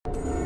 Preview.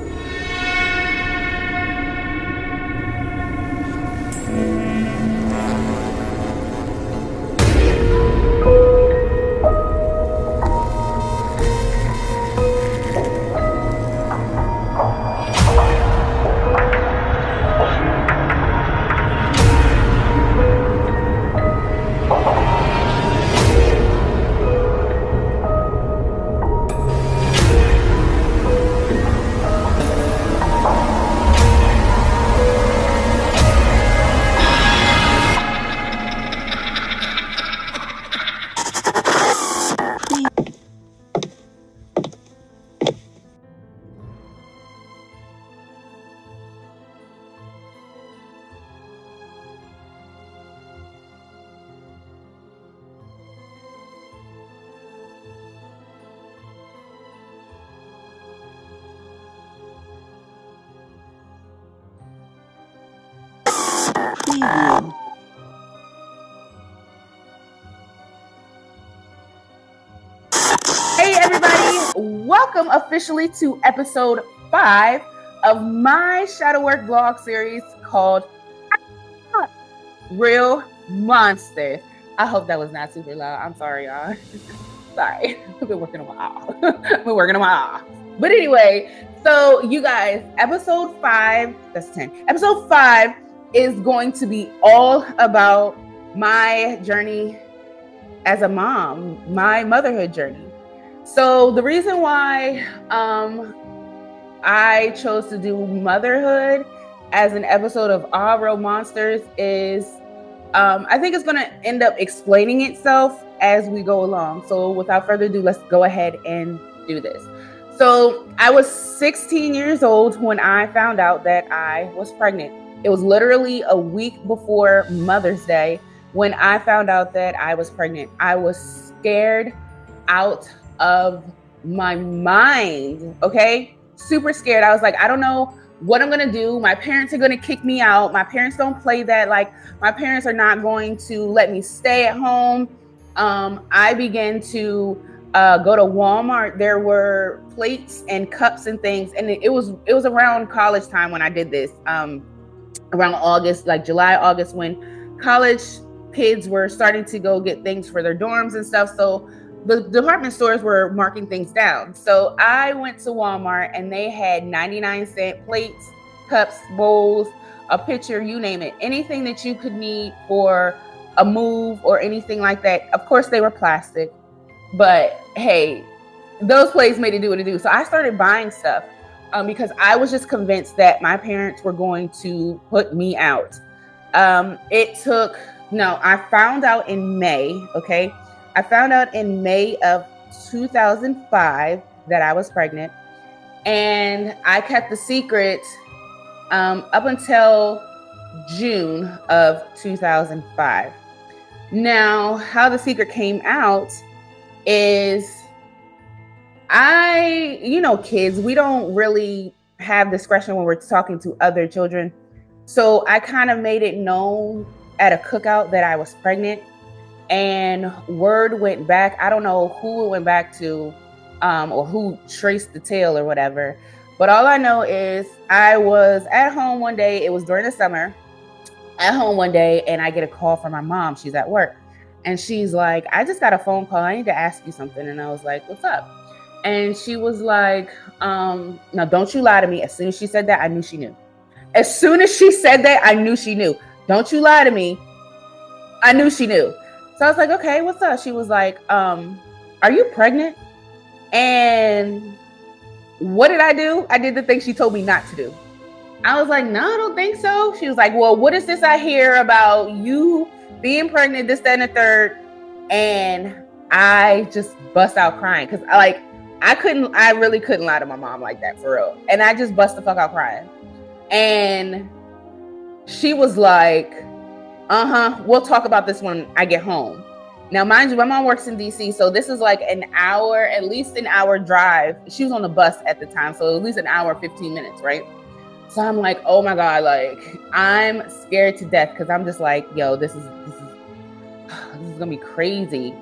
Hey everybody, welcome officially to episode 5 of my shadow work vlog series called Real Monsters. I hope that was not super loud. I'm sorry, y'all. Sorry, I've been working a while. But anyway, so you guys, episode 5, that's 10. Episode 5 is going to be all about my journey as a mom, my motherhood journey. So the reason why I chose to do motherhood as an episode of Ahhh Real Monsters is I think it's going to end up explaining itself as we go along. So without further ado, let's go ahead and do this. So I was 16 years old when I found out that I was pregnant. It was literally a week before Mother's Day when I found out that I was pregnant. I was scared out of my mind, okay? Super scared. I was like, I don't know what I'm gonna do. My parents are gonna kick me out. My parents don't play that. Like, my parents are not going to let me stay at home. I began to go to Walmart. There were plates and cups and things, and it was around college time when I did this. Around August, like July, August, when college kids were starting to go get things for their dorms and stuff. So the department stores were marking things down. So I went to Walmart and they had 99-cent plates, cups, bowls, a pitcher, you name it. Anything that you could need for a move or anything like that. Of course, they were plastic, but hey, those plates made it do what it do. So I started buying stuff because I was just convinced that my parents were going to put me out. I found out in May, okay? I found out in May of 2005 that I was pregnant, and I kept the secret up until June of 2005. Now, how the secret came out is kids, we don't really have discretion when we're talking to other children. So I kind of made it known at a cookout that I was pregnant. And word went back. I don't know who it went back to or who traced the tail or whatever. But all I know is I was at home one day. It was during the summer. At home one day, and I get a call from my mom. She's at work. And she's like, I just got a phone call. I need to ask you something. And I was like, what's up? And she was like, now don't you lie to me. As soon as she said that, I knew she knew. As soon as she said that, I knew she knew. Don't you lie to me. I knew she knew. So I was like, okay, what's up? She was like, are you pregnant? And what did I do? I did the thing she told me not to do. I was like, no, I don't think so. She was like, well, what is this I hear about you being pregnant, this, that, and the third? And I just bust out crying because I really couldn't lie to my mom like that, for real. And I just bust the fuck out crying. And she was like, we'll talk about this when I get home. Now, mind you, my mom works in DC, so this is like at least an hour drive. She was on the bus at the time, so at least an hour, 15 minutes, right? So I'm like, oh my God, like, I'm scared to death because I'm just like, yo, this is gonna be crazy.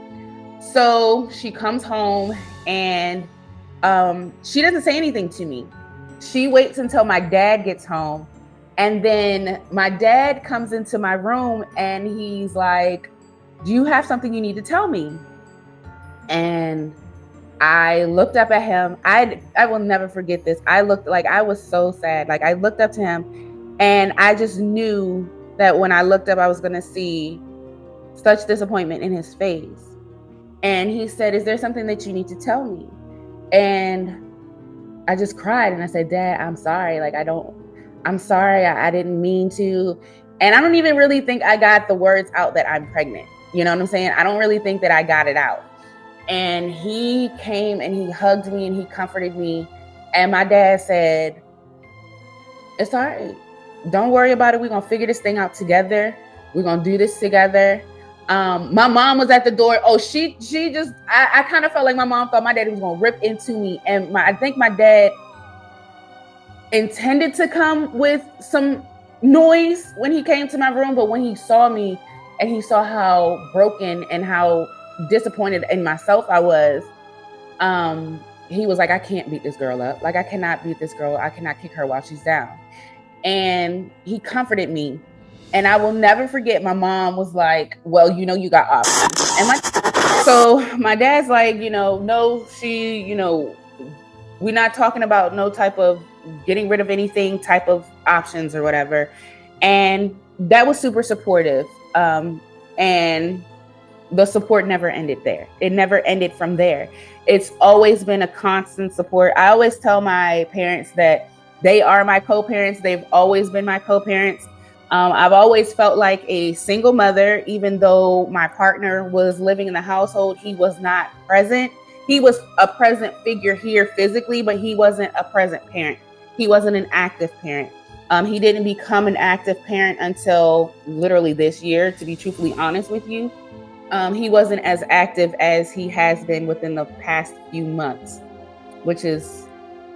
So she comes home and she doesn't say anything to me. She waits until my dad gets home. And then my dad comes into my room and he's like, do you have something you need to tell me? And I looked up at him. I will never forget this. I looked like I was so sad. Like I looked up to him and I just knew that when I looked up, I was going to see such disappointment in his face. And he said, is there something that you need to tell me? And I just cried and I said, Dad, I'm sorry. Like, I'm sorry. I didn't mean to. And I don't even really think I got the words out that I'm pregnant. You know what I'm saying? I don't really think that I got it out. And he came and he hugged me and he comforted me. And my dad said, it's all right. Don't worry about it. We're going to figure this thing out together. We're going to do this together. My mom was at the door. Oh, she just, I kind of felt like my mom thought my dad was going to rip into me. And I think my dad intended to come with some noise when he came to my room. But when he saw me and he saw how broken and how disappointed in myself I was, he was like, I can't beat this girl up. Like, I cannot beat this girl. I cannot kick her while she's down. And he comforted me. And I will never forget, my mom was like, well, you know, you got options. And so my dad's like, no, we're not talking about no type of getting rid of anything type of options or whatever. And that was super supportive. And the support never ended there. It never ended from there. It's always been a constant support. I always tell my parents that they are my co-parents. They've always been my co-parents. I've always felt like a single mother, even though my partner was living in the household. He was not present. He was a present figure here physically, but he wasn't a present parent. He wasn't an active parent. He didn't become an active parent until literally this year, to be truthfully honest with you. He wasn't as active as he has been within the past few months, which is,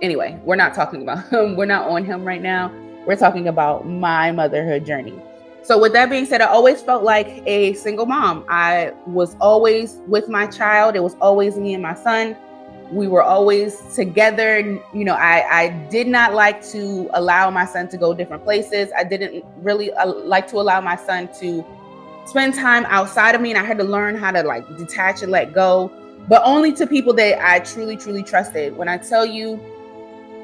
anyway, we're not talking about him. We're not on him right now. We're talking about my motherhood journey. So with that being said, I always felt like a single mom. I was always with my child. It was always me and my son. We were always together. I did not like to allow my son to go different places. I didn't really like to allow my son to spend time outside of me. And I had to learn how to like detach and let go, but only to people that I truly, truly trusted. When I tell you,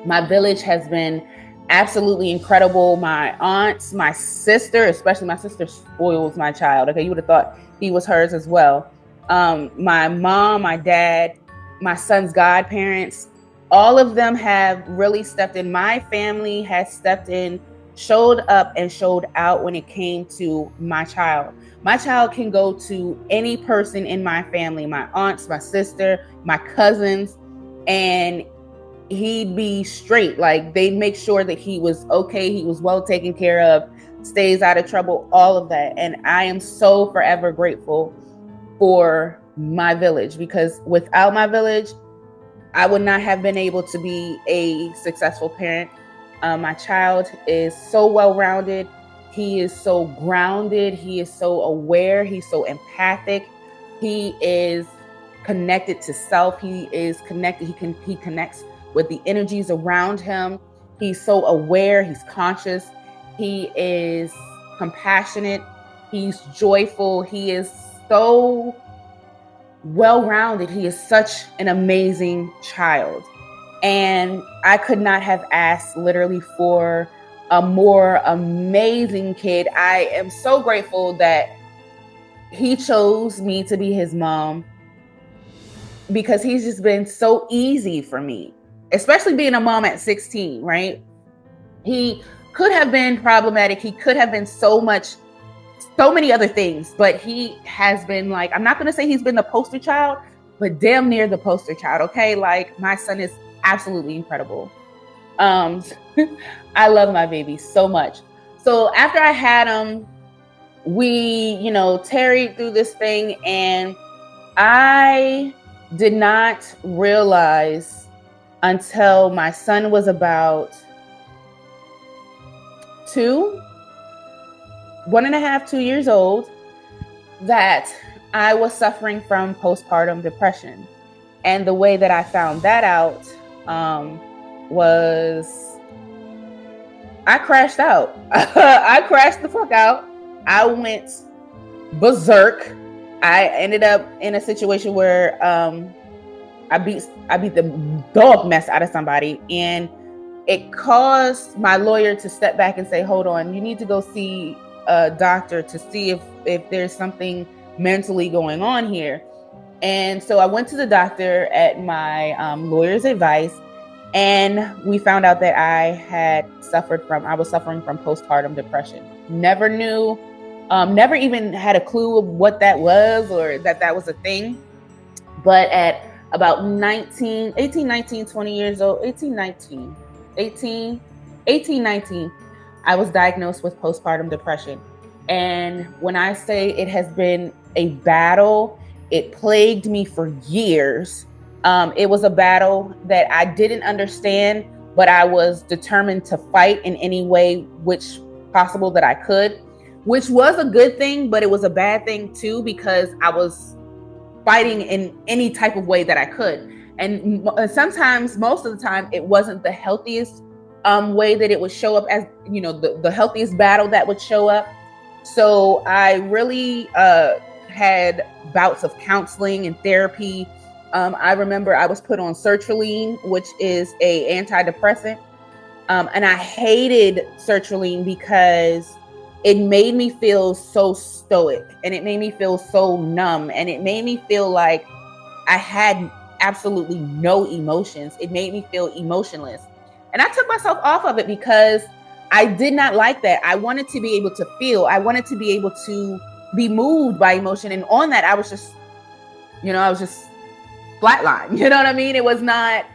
my village has been absolutely incredible. My aunts, my sister, especially my sister, spoils my child. Okay, you would have thought he was hers as well. My mom, my dad, my son's godparents, all of them have really stepped in. My family has stepped in, showed up and showed out when it came to my child. My child can go to any person in my family, my aunts, my sister, my cousins, and he'd be straight. Like, they'd make sure that he was okay, he was well taken care of, stays out of trouble, all of that. And I am so forever grateful for my village, because without my village, I would not have been able to be a successful parent. My child is so well-rounded. He is so grounded. He is so aware. He's so empathic. He is connected to self. He is connected. He connects with the energies around him. He's so aware. He's conscious. He is compassionate. He's joyful. He is so well-rounded. He is such an amazing child. And I could not have asked literally for a more amazing kid. I am so grateful that he chose me to be his mom, because he's just been so easy for me, especially being a mom at 16, right? He could have been problematic. He could have been so many other things, but he has been, like, I'm not going to say he's been the poster child, but damn near the poster child. Okay. Like, my son is absolutely incredible. I love my baby so much. So after I had him, we, tarried through this thing, and I did not realize until my son was about 1.5, 2 years old, that I was suffering from postpartum depression. And the way that I found that out, was I crashed out. I crashed the fuck out. I went berserk. I ended up in a situation where I beat the dog mess out of somebody, and it caused my lawyer to step back and say, hold on, you need to go see a doctor to see if there's something mentally going on here. And so I went to the doctor at my lawyer's advice, and we found out that I was suffering from postpartum depression. Never knew, never even had a clue of what that was or that was a thing. But at about 18, 19, 20 years old, 18, 19, I was diagnosed with postpartum depression. And when I say it has been a battle, it plagued me for years. It was a battle that I didn't understand, but I was determined to fight in any way which possible that I could, which was a good thing, but it was a bad thing too, because I was fighting in any type of way that I could. And sometimes, most of the time, it wasn't the healthiest way that it would show up as, you know, the healthiest battle that would show up. So I really had bouts of counseling and therapy. I remember I was put on sertraline, which is a antidepressant. And I hated sertraline because it made me feel so stoic, and it made me feel so numb, and it made me feel like I had absolutely no emotions. It made me feel emotionless. And I took myself off of it because I did not like that. I wanted to be able to feel. I wanted to be able to be moved by emotion. And on that, I was just flatline. You know what I mean? It was not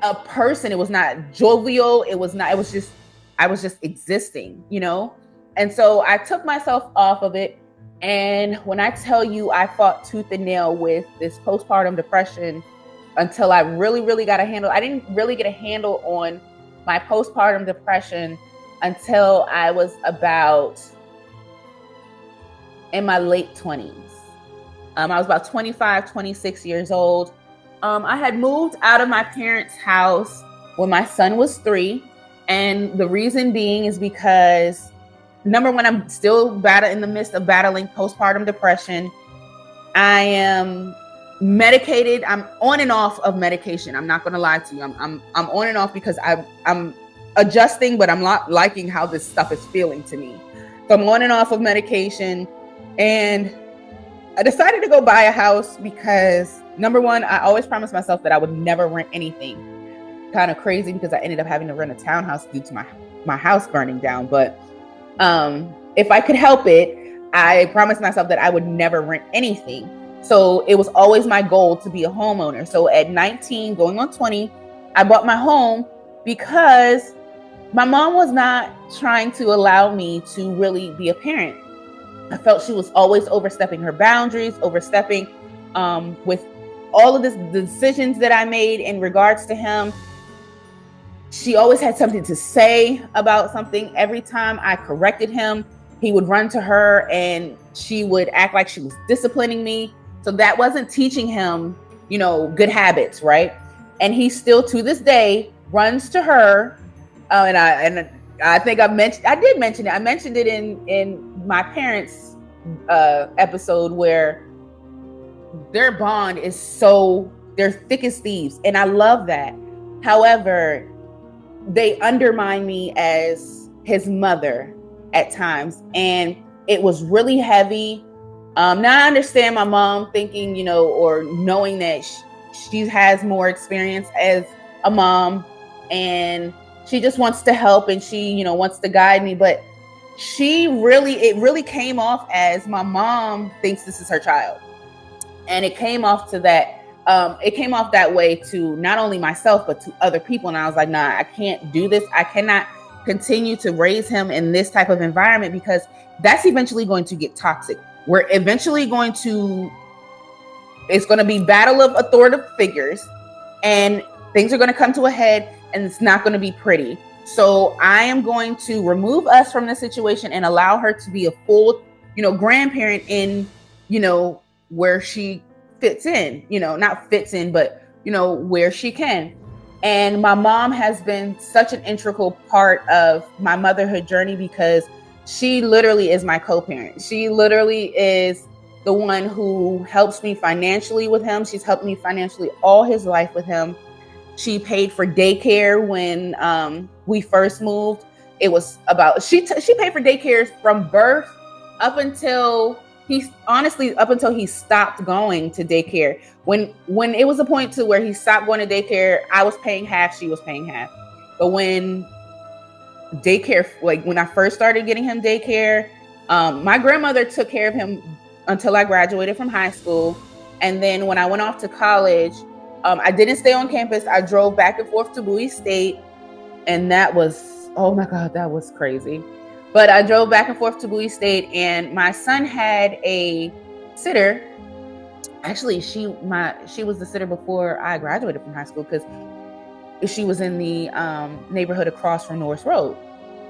a person. It was not jovial. I was just existing, you know? And so I took myself off of it. And when I tell you, I fought tooth and nail with this postpartum depression until I really, really got a handle. I didn't really get a handle on my postpartum depression until I was about in my late 20s. I was about 25, 26 years old. I had moved out of my parents' house when my son was 3. And the reason being is because, number one, I'm still in the midst of battling postpartum depression. I am medicated. I'm on and off of medication. I'm not going to lie to you. I'm on and off because I'm adjusting, but I'm not liking how this stuff is feeling to me. So I'm on and off of medication, and I decided to go buy a house because, number one, I always promised myself that I would never rent anything. Kind of crazy because I ended up having to rent a townhouse due to my house burning down. But if I could help it, I promised myself that I would never rent anything. So it was always my goal to be a homeowner. So at 19, going on 20, I bought my home because my mom was not trying to allow me to really be a parent. I felt she was always overstepping her boundaries, overstepping with all of the decisions that I made in regards to him. She always had something to say about something. Every time I corrected him, he would run to her and she would act like she was disciplining me. So that wasn't teaching him, you know, good habits, right? And he still, to this day, runs to her. And I think I did mention it. I mentioned it in my parents' episode where their bond is they're thick as thieves. And I love that. However, they undermine me as his mother at times. And it was really heavy. Now I understand my mom thinking, you know, or knowing that she has more experience as a mom and she just wants to help and she, you know, wants to guide me. But it really came off as my mom thinks this is her child. And it came off to that. It came off that way to not only myself, but to other people. And I was like, nah, I can't do this. I cannot continue to raise him in this type of environment because that's eventually going to get toxic. We're eventually it's going to be battle of authoritative figures and things are going to come to a head and it's not going to be pretty. So I am going to remove us from the situation and allow her to be a full, you know, grandparent in, you know, where she fits in, you know, not fits in, but, you know, where she can. And my mom has been such an integral part of my motherhood journey because she literally is my co-parent. She literally is the one who helps me financially with him. She's helped me financially all his life with him. She paid for daycare when we first moved. It was about she paid for daycare from birth up until up until he stopped going to daycare. When it was a point to where he stopped going to daycare, I was paying half, she was paying half. But when daycare, like when I first started getting him daycare, my grandmother took care of him until I graduated from high school. And then when I went off to college, I didn't stay on campus. I drove back and forth to Bowie State. And that was, oh my God, that was crazy. But I drove back and forth to Bowie State, and my son had a sitter. Actually, she was the sitter before I graduated from high school because she was in the neighborhood across from Norris Road.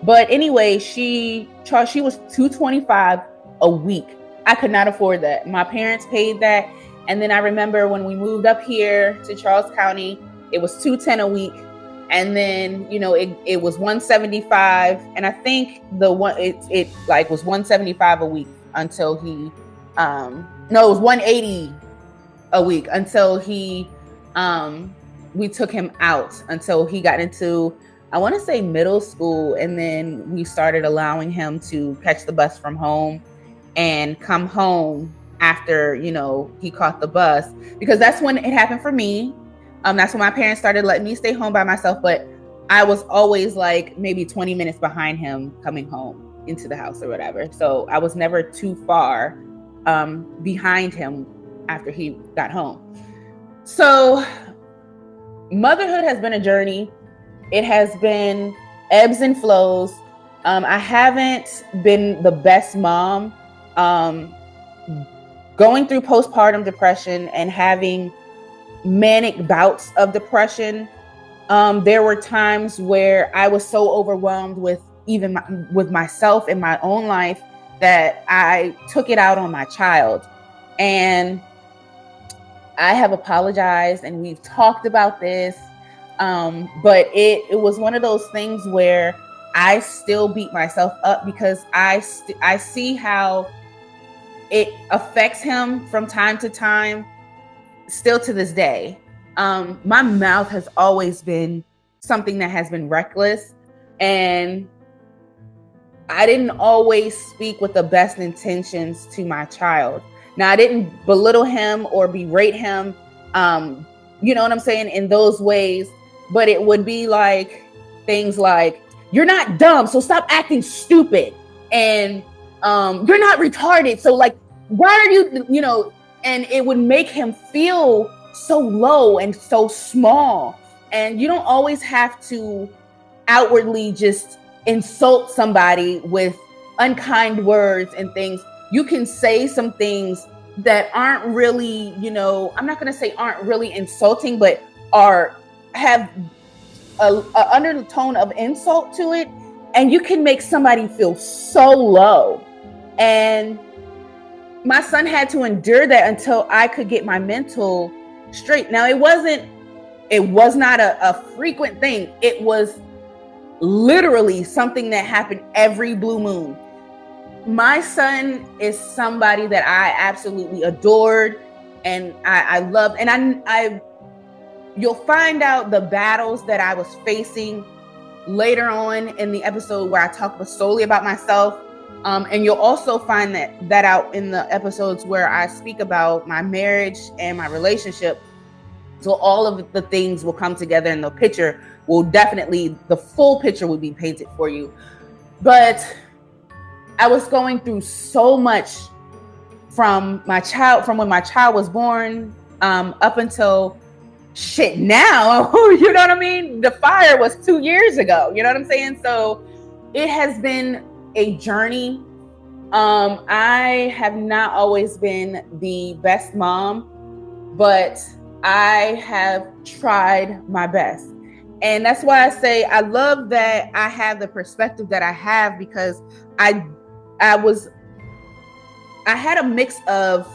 But anyway, she was $225 a week. I could not afford that. My parents paid that. And then I remember when we moved up here to Charles County, it was $210 a week. And then, you know, it was $175. And I think it like was $175 a week until he, no, it was $180 a week until he, we took him out until he got into, I want to say middle school. And then we started allowing him to catch the bus from home and come home after, you know, he caught the bus, because that's when it happened for me. That's when my parents started letting me stay home by myself, but I was always like maybe 20 minutes behind him coming home into the house or whatever. So I was never too far behind him after he got home. So motherhood has been a journey. It has been ebbs and flows. I haven't been the best mom. Going through postpartum depression and having manic bouts of depression, there were times where I was so overwhelmed with with myself and my own life that I took it out on my child. And I have apologized and we've talked about this, but it was one of those things where I still beat myself up because I see how it affects him from time to time, still to this day. My mouth has always been something that has been reckless, and I didn't always speak with the best intentions to my child. Now, I didn't belittle him or berate him, you know what I'm saying, in those ways, but it would be like things like, you're not dumb, so stop acting stupid. And you're not retarded, so like, why are you, you know, and it would make him feel so low and so small. And you don't always have to outwardly just insult somebody with unkind words and things. You can say some things that aren't really, you know, I'm not going to say aren't really insulting, but have a undertone of insult to it. And you can make somebody feel so low. And my son had to endure that until I could get my mental straight. Now, it was not a frequent thing. It was literally something that happened every blue moon. My son is somebody that I absolutely adored and I loved. And you'll find out the battles that I was facing later on in the episode where I talk solely about myself. And you'll also find that out in the episodes where I speak about my marriage and my relationship. So all of the things will come together and the picture will the full picture will be painted for you. But I was going through so much from when my child was born, up until shit now, you know what I mean? The fire was 2 years ago, you know what I'm saying? So it has been a journey. I have not always been the best mom, but I have tried my best. And that's why I say I love that I have the perspective that I have, because I had a mix of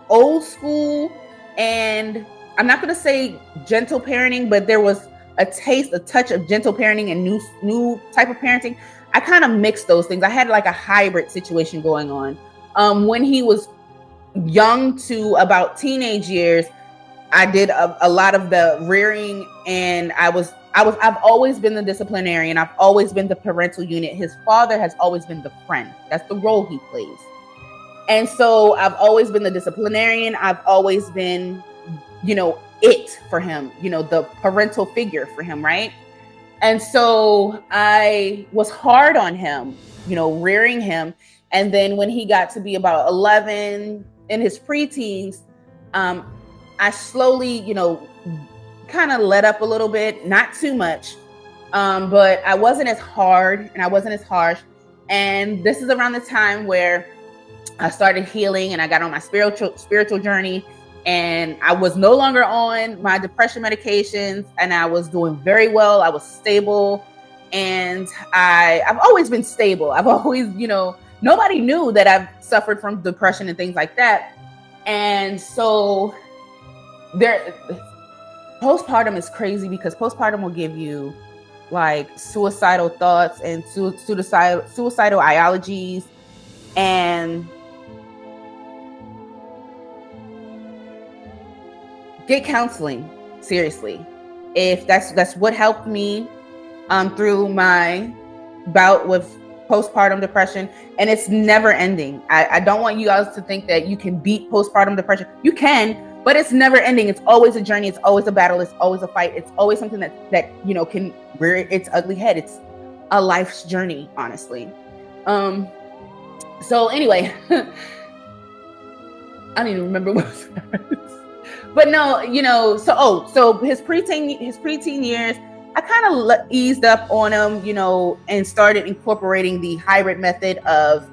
old school and I'm not going to say gentle parenting, but there was a touch of gentle parenting and new type of parenting. I kind of mixed those things. I had like a hybrid situation going on. When he was young to about teenage years, I did a lot of the rearing, and I've always been the disciplinarian. I've always been the parental unit. His father has always been the friend. That's the role he plays. And so I've always been the disciplinarian. I've always been, it for him, the parental figure for him, right? And so I was hard on him, rearing him. And then when he got to be about 11 in his preteens, I slowly, kind of let up a little bit, not too much, but I wasn't as hard and I wasn't as harsh. And this is around the time where I started healing and I got on my spiritual journey, and I was no longer on my depression medications, and I was doing very well. I was stable, and I've always been stable. I've always, nobody knew that I've suffered from depression and things like that. And so postpartum is crazy because postpartum will give you like suicidal thoughts and suicidal ideologies, and get counseling, seriously. If that's what helped me through my bout with postpartum depression, and it's never ending. I don't want you guys to think that you can beat postpartum depression. You can, but it's never ending. It's always a journey. It's always a battle. It's always a fight. It's always something that can rear its ugly head. It's a life's journey, honestly. So anyway, I don't even remember what was but no, so his preteen years, I kind of eased up on him, and started incorporating the hybrid method of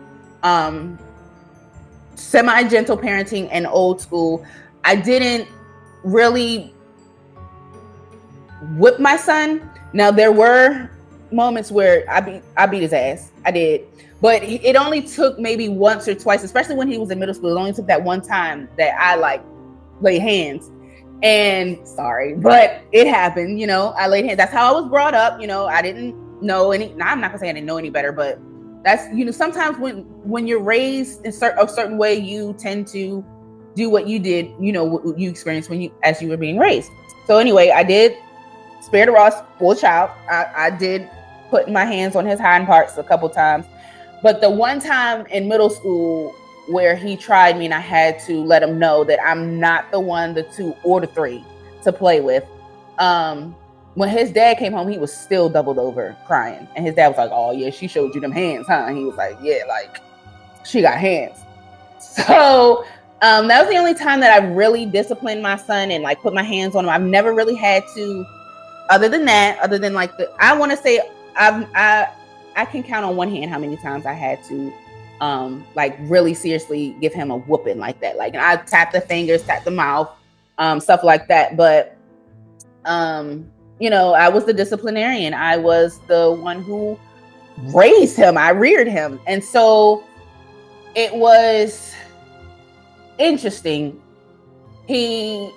semi-gentle parenting and old school. I didn't really whip my son. Now, there were moments where I beat his ass. I did. But it only took maybe once or twice, especially when he was in middle school. It only took that one time that I laid hands. And sorry, but it happened, I laid hands. That's how I was brought up. I didn't know any, now I'm not gonna say I didn't know any better, but that's, sometimes when you're raised in a certain way, you tend to do what you did, what you experienced as you were being raised. So anyway, I did spare the rod, spoiled child. I did put my hands on his hind parts a couple times, but the one time in middle school where he tried me and I had to let him know that I'm not the one, the two, or the three to play with. When his dad came home, he was still doubled over crying. And his dad was like, "Oh yeah, she showed you them hands, huh?" And he was like, "Yeah, she got hands." So that was the only time that I really disciplined my son and put my hands on him. I've never really had to, other than I want to say I can count on one hand how many times I had to really seriously give him a whooping like that. And I tap the fingers, tap the mouth, stuff like that. But, I was the disciplinarian. I was the one who raised him. I reared him. And so it was interesting. He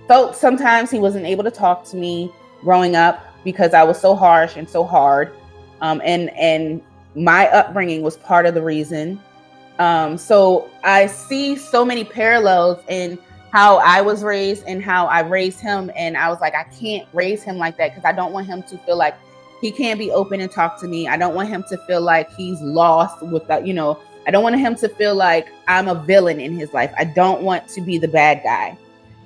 felt sometimes he wasn't able to talk to me growing up because I was so harsh and so hard. And my upbringing was part of the reason. So I see so many parallels in how I was raised and how I raised him. And I was like, I can't raise him like that because I don't want him to feel like he can't be open and talk to me. I don't want him to feel like he's lost without, I don't want him to feel like I'm a villain in his life. I don't want to be the bad guy.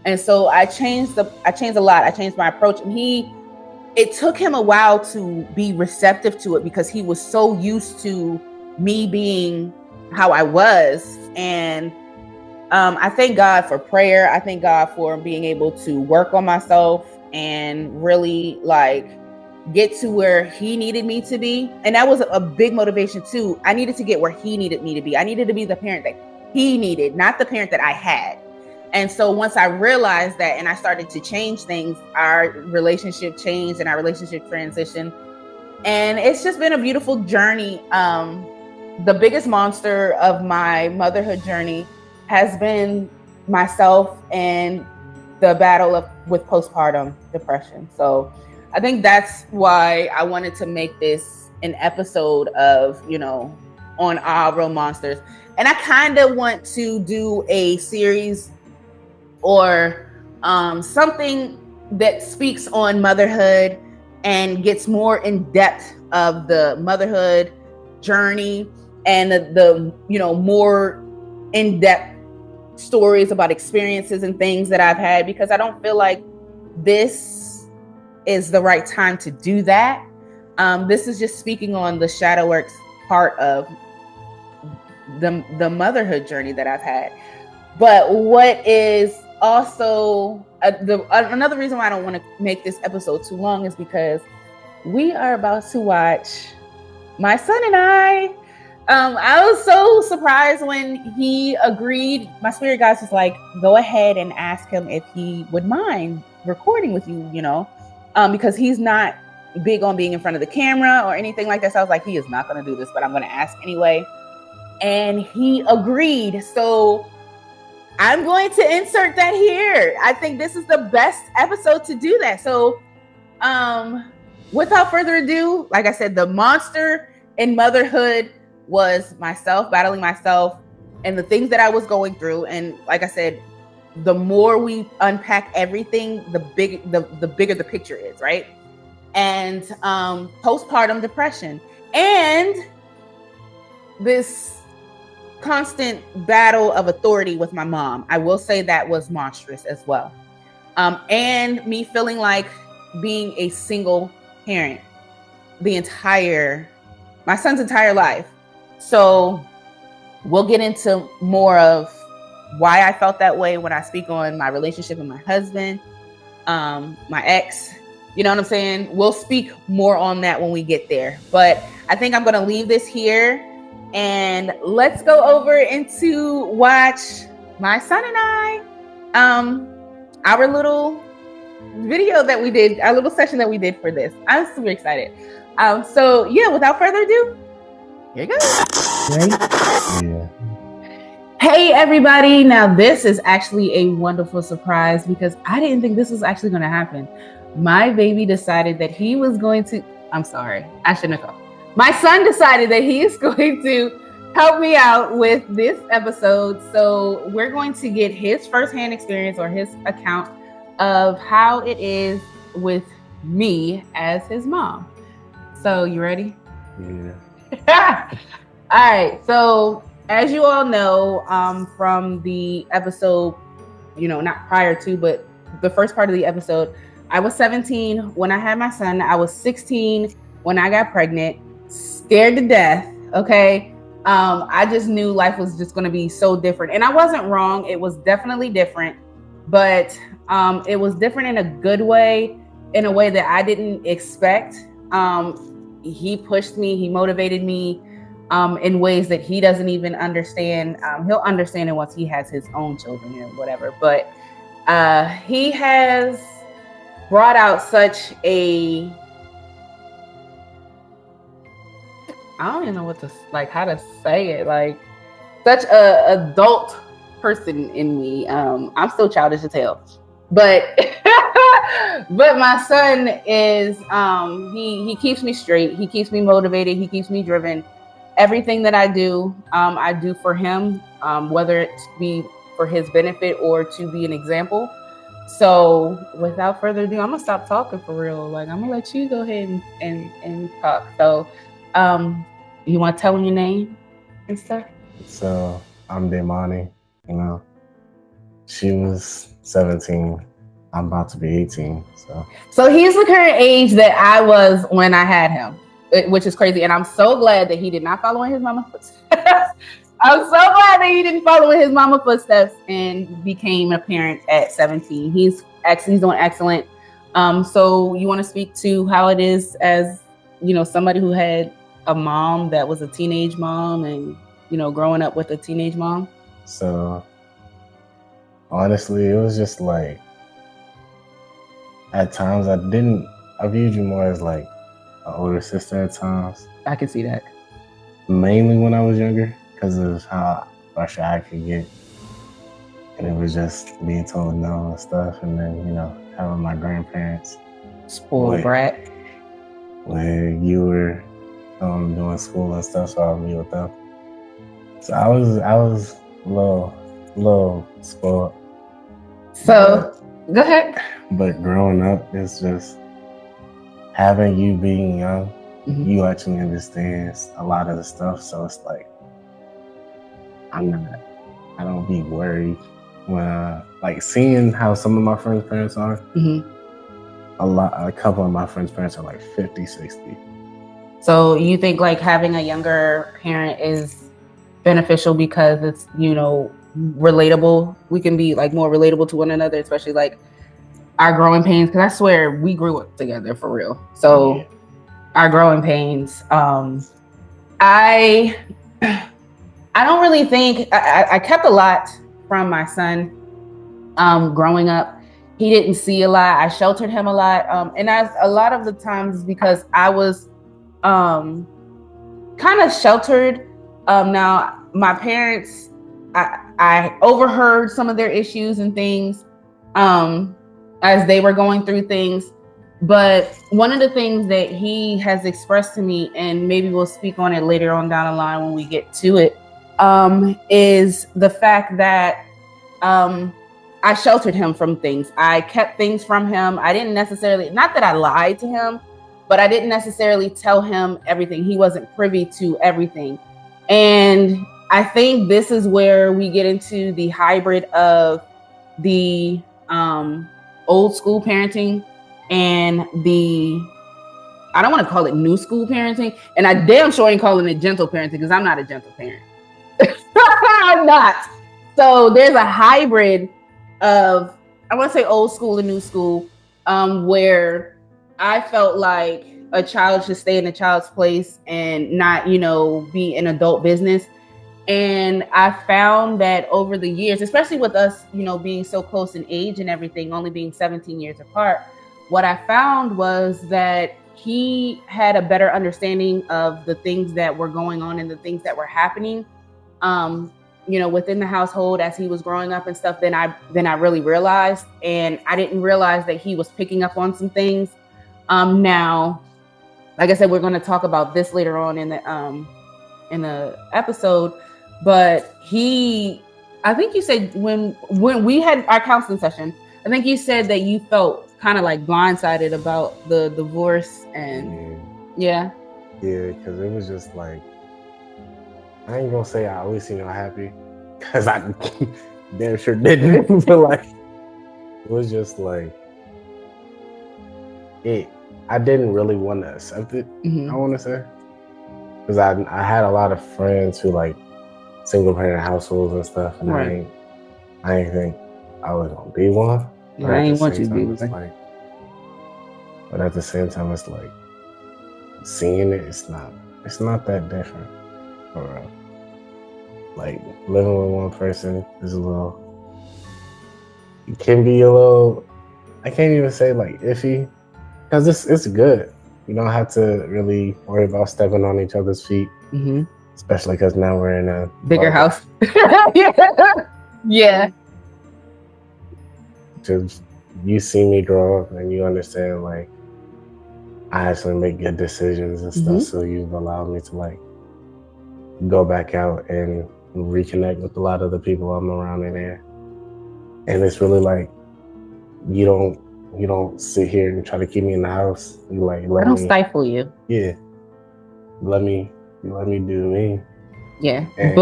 And so I changed a lot. I changed my approach, and it took him a while to be receptive to it because he was so used to me being how I was. And I thank God for prayer. I thank God for being able to work on myself and really get to where he needed me to be. And that was a big motivation too. I needed to get where he needed me to be. I needed to be the parent that he needed, not the parent that I had. And so once I realized that and I started to change things, our relationship changed and our relationship transitioned. And it's just been a beautiful journey. The biggest monster of my motherhood journey has been myself and the battle with postpartum depression. So I think that's why I wanted to make this an episode of, on Ahhh Real Monsters. And I kind of want to do a series or something that speaks on motherhood and gets more in depth of the motherhood journey and the more in depth stories about experiences and things that I've had, because I don't feel like this is the right time to do that. This is just speaking on the shadow works part of the motherhood journey that I've had. But what is also another reason why I don't want to make this episode too long is because we are about to watch my son and I. I was so surprised when he agreed. My spirit guide was like, go ahead and ask him if he would mind recording with you, because he's not big on being in front of the camera or anything like that. So I was like, he is not going to do this, but I'm going to ask anyway. And he agreed. So I'm going to insert that here. I think this is the best episode to do that. So without further ado, like I said, the monster in motherhood was myself, battling myself and the things that I was going through. And like I said, the more we unpack everything, the bigger the picture is, right? And postpartum depression and this constant battle of authority with my mom. I will say that was monstrous as well. And me feeling like being a single parent my son's entire life. So we'll get into more of why I felt that way when I speak on my relationship with my husband, my ex, you know what I'm saying? We'll speak more on that when we get there. But I think I'm going to leave this here and let's go over into watch my son and I, our little video that we did, our little session that we did for this. I'm super excited. So yeah, without further ado, here you go. Ready? Yeah. Hey everybody. Now this is actually a wonderful surprise because I didn't think this was actually going to happen. My baby decided that he was going to, I'm sorry, I shouldn't have. My son decided that he is going to help me out with this episode. So we're going to get his firsthand experience or his account of how it is with me as his mom. So you ready? Yeah. All right. So as you all know, from the episode, not prior to, but the first part of the episode, I was 17 when I had my son. I was 16 when I got pregnant, scared to death. Okay. I just knew life was just going to be so different. And I wasn't wrong. It was definitely different, but it was different in a good way, in a way that I didn't expect. He pushed me, he motivated me in ways that he doesn't even understand. He'll understand it once he has his own children and whatever. But he has brought out such a, I don't even know how to say it, like such a adult person in me. I'm still childish as hell, but but my son is he keeps me straight, he keeps me motivated, he keeps me driven. Everything that I do for him, whether it be for his benefit or to be an example. So without further ado, I'm gonna stop talking for real. Like I'm gonna let you go ahead and talk. So you want to tell him your name and stuff? So I'm Mannnnn. She was 17. I'm about to be 18. So he's the current age that I was when I had him, which is crazy. And I'm so glad that he did not follow in his mama's footsteps. I'm so glad that he didn't follow in his mama's footsteps and became a parent at 17. He's doing excellent. So you want to speak to how it is as, somebody who had a mom that was a teenage mom and, growing up with a teenage mom? So honestly, it was just like, at times I viewed you more as like an older sister at times. I can see that. Mainly when I was younger, because of how frustrated I could get. And it was just being told no and stuff. And then, having my grandparents. Spoiled brat. When you were doing school and stuff, so I would be with them. So I was a little spoiled. So go ahead. But growing up, it's just having you being young, you actually understand a lot of the stuff. So it's like I don't be worried when like seeing how some of my friends' parents are. A couple of my friends' parents are like 50, 60. So you think like having a younger parent is beneficial because it's, you know, relatable? We can be like more relatable to one another, especially like our growing pains. Because I swear we grew up together for real. So our growing pains. I don't really think I kept a lot from my son growing up. He didn't see a lot. I sheltered him a lot. And a lot of the times because I was kind of sheltered. Now my parents, I overheard some of their issues and things as they were going through things. But one of the things that he has expressed to me, and maybe we'll speak on it later on down the line when we get to it, is the fact that I sheltered him from things. I kept things from him. I didn't necessarily, not that I lied to him, but I didn't necessarily tell him everything. He wasn't privy to everything. And I think this is where we get into the hybrid of the old school parenting and the, I don't want to call it new school parenting. And I damn sure ain't calling it gentle parenting because I'm not a gentle parent. I'm not. So there's a hybrid of, I want to say old school and new school, where I felt like a child should stay in a child's place and not, you know, be in adult business. And I found that over the years, especially with us, you know, being so close in age and everything, only being 17 years apart, what I found was that he had a better understanding of the things that were going on and the things that were happening, you know, within the household as he was growing up and stuff than I really realized. And I didn't realize that he was picking up on some things. Now, like I said, we're going to talk about this later on in the episode, but I think you said when we had our counseling session, I think you said that you felt kind of like blindsided about the divorce and yeah, because it was just like, I ain't gonna say I always seen her happy, because I damn sure didn't. But like, it was just like I didn't really want to accept it. I want to say, because I had a lot of friends who like single parent households and stuff, and I didn't think I was gonna be one. I ain't want you to be one. Like, but at the same time, it's like seeing it. It's not that different for real. Like living with one person is it can be a little, I can't even say like iffy, because it's good. You don't have to really worry about stepping on each other's feet, especially because now we're in a bigger house. Yeah. Just you see me grow up and you understand like I actually make good decisions and stuff. So you've allowed me to like go back out and reconnect with a lot of the people I'm around in there. And it's really like you don't sit here and try to keep me in the house. You like I don't stifle you. Yeah. Let me do me. Yeah. And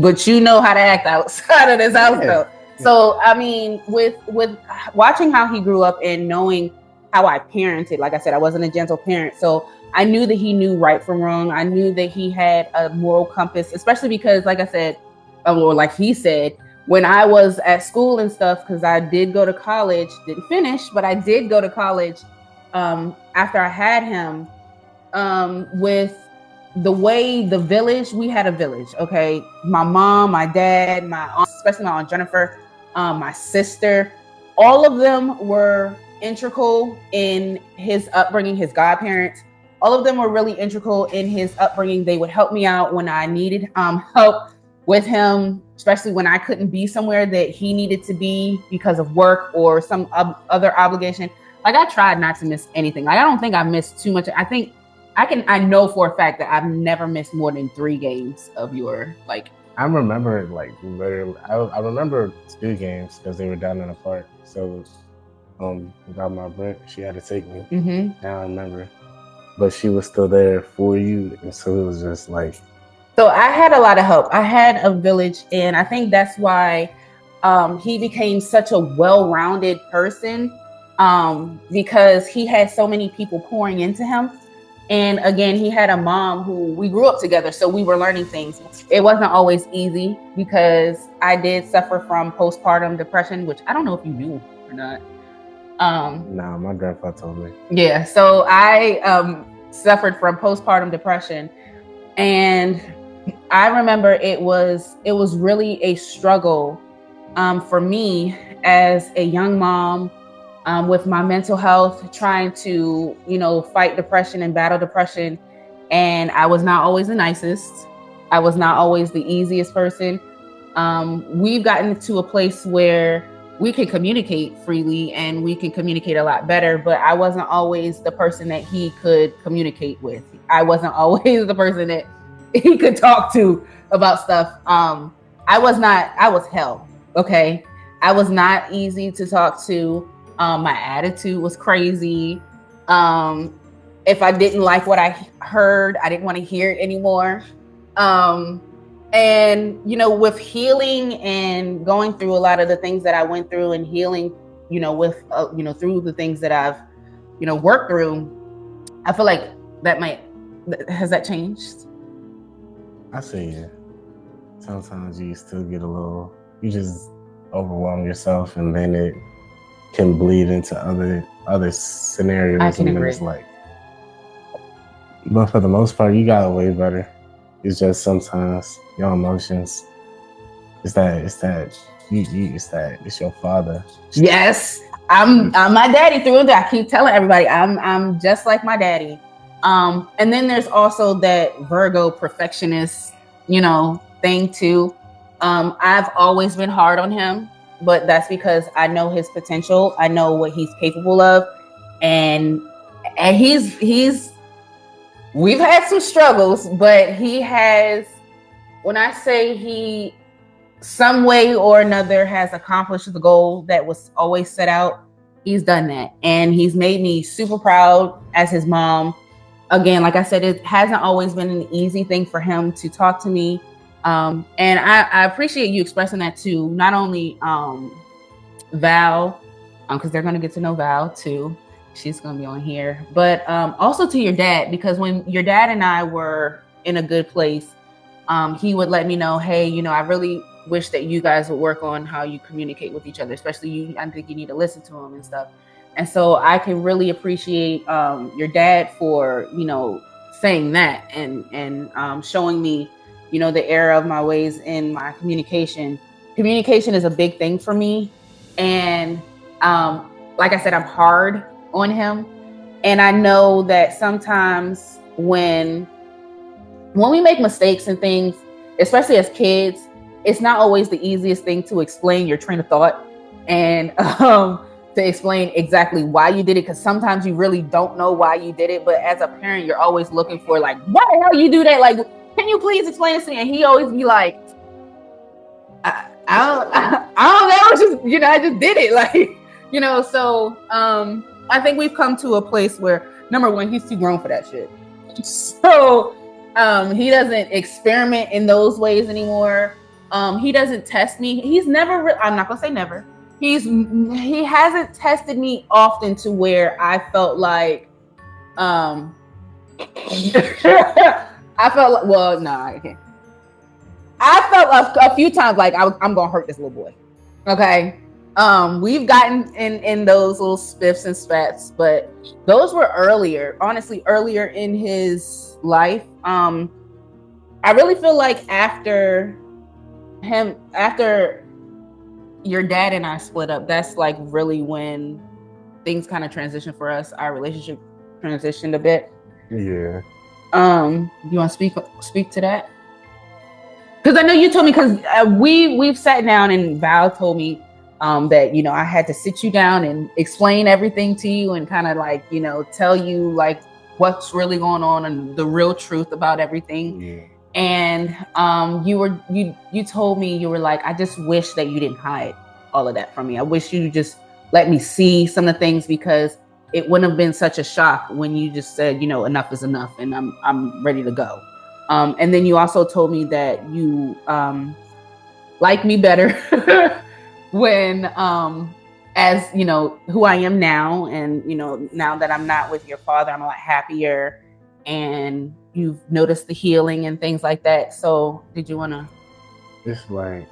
but you know how to act outside of this house though. So I mean, with watching how he grew up and knowing how I parented, like I said, I wasn't a gentle parent. So I knew that he knew right from wrong. I knew that he had a moral compass, especially because, like I said, or like he said, when I was at school and stuff, because I did go to college, didn't finish, but I did go to college after I had him. With the way the village, we had a village, okay? My mom, my dad, my aunt, especially my Aunt Jennifer, my sister, all of them were integral in his upbringing, his godparents. All of them were really integral in his upbringing. They would help me out when I needed help with him, especially when I couldn't be somewhere that he needed to be because of work or some other obligation. like I tried not to miss anything. Like I don't think I missed too much. I think I know for a fact that I've never missed more than 3 games of your like. I remember like literally. I remember 2 games because they were down in the park. So about my break, she had to take me. Now I remember, but she was still there for you, and so it was just like. So I had a lot of help. I had a village, and I think that's why he became such a well-rounded person because he had so many people pouring into him. And again, he had a mom who we grew up together, so we were learning things. It wasn't always easy because I did suffer from postpartum depression, which I don't know if you knew or not. No, my grandpa told me. Yeah, so I suffered from postpartum depression, and I remember it was really a struggle for me as a young mom with my mental health, trying to, fight depression and battle depression. And I was not always the nicest. I was not always the easiest person. We've gotten to a place where we can communicate freely and we can communicate a lot better, but I wasn't always the person that he could communicate with. I wasn't always the person that he could talk to about stuff. I was hell. Okay. I was not easy to talk to. My attitude was crazy. If I didn't like what I heard, I didn't want to hear it anymore. And, with healing and going through a lot of the things that I went through and healing, with, through the things that I've, worked through, I feel like has that changed? I see it. Sometimes you still get you just overwhelm yourself, and then it can bleed into other scenarios. I can agree. It's like, but for the most part, you got way better. It's just sometimes your emotions. It's your father. Yes, I'm my daddy through and through. I keep telling everybody I'm just like my daddy. And then there's also that Virgo perfectionist, thing too. I've always been hard on him, but that's because I know his potential. I know what he's capable of, and we've had some struggles, but he has, when I say he some way or another has accomplished the goal that was always set out, he's done that. And he's made me super proud as his mom. Again, like I said, it hasn't always been an easy thing for him to talk to me. And I appreciate you expressing that too. Not only Val, because they're going to get to know Val too. She's going to be on here. But also to your dad, because when your dad and I were in a good place, he would let me know, hey, I really wish that you guys would work on how you communicate with each other, especially you. I think you need to listen to him and stuff. And so I can really appreciate your dad for, saying that and showing me, the error of my ways in my communication. Communication is a big thing for me. And like I said, I'm hard on him. And I know that sometimes when we make mistakes and things, especially as kids, it's not always the easiest thing to explain your train of thought and to explain exactly why you did it, because sometimes you really don't know why you did it. But as a parent, you're always looking for like, why the hell you do that? Like, can you please explain this to me? And he always be like, I don't know, just I just did it, like, So I think we've come to a place where, number one, he's too grown for that shit. So he doesn't experiment in those ways anymore. He doesn't test me. He's never. I'm not gonna say never. He hasn't tested me often to where I felt like I felt like, well, no, I can't. I felt a few times like I'm gonna hurt this little boy. Okay. We've gotten in those little spiffs and spats, but those were earlier in his life. I really feel like after your dad and I split up, that's like really when things kind of transitioned for us. Our relationship transitioned a bit. Yeah. You want to speak to that? Because I know you told me, because we've sat down and Val told me that, you know, I had to sit you down and explain everything to you and kind of like, you know, tell you like what's really going on and the real truth about everything. Yeah. And you told me, you were like, I just wish that you didn't hide all of that from me. I wish you just let me see some of the things, because it wouldn't have been such a shock when you just said, you know, enough is enough and I'm ready to go. And then you also told me that you like me better when as you know who I am now, and you know, now that I'm not with your father, I'm a lot happier, and you've noticed the healing and things like that. So did you want to? It's like,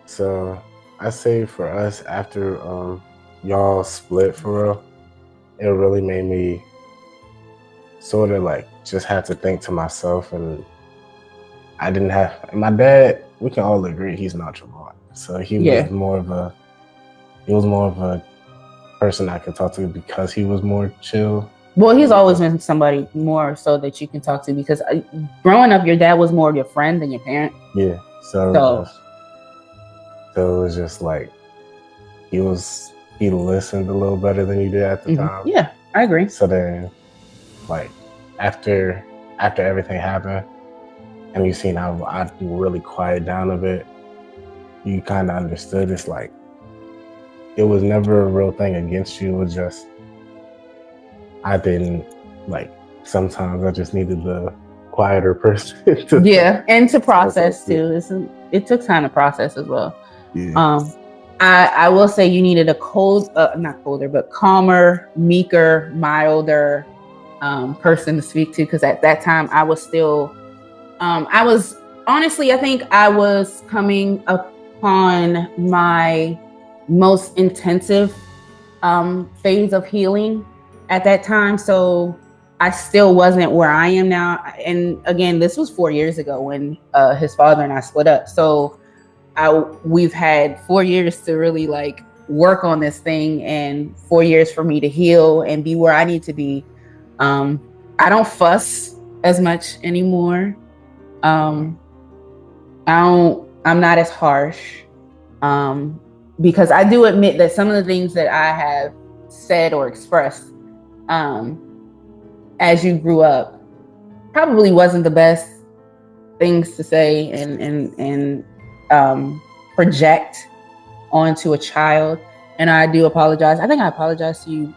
so I say for us, after y'all split for real, it really made me sort of like just had to think to myself, and I didn't have my dad. We can all agree he's nonchalant, so he was more of a person I could talk to because he was more chill. Well, he's always been somebody more so that you can talk to, because growing up, your dad was more of your friend than your parent. Yeah, so it was just like he listened a little better than he did at the time. Yeah, I agree. So then, like after everything happened, and you seen how I really quiet down a bit, you kind of understood. It's like it was never a real thing against you. It was just I didn't like. Sometimes I just needed the quieter person. And to process too. It took time to process as well. Yeah. I will say you needed a not colder, but calmer, meeker, milder person to speak to, because at that time I was still, I think I was coming upon my most intensive phase of healing at that time. So I still wasn't where I am now. And again, this was 4 years ago when his father and I split up. So we've had 4 years to really like work on this thing, and 4 years for me to heal and be where I need to be. I don't fuss as much anymore. I'm not as harsh, because I do admit that some of the things that I have said or expressed as you grew up probably wasn't the best things to say and project onto a child. And I do apologize. I think I apologized to you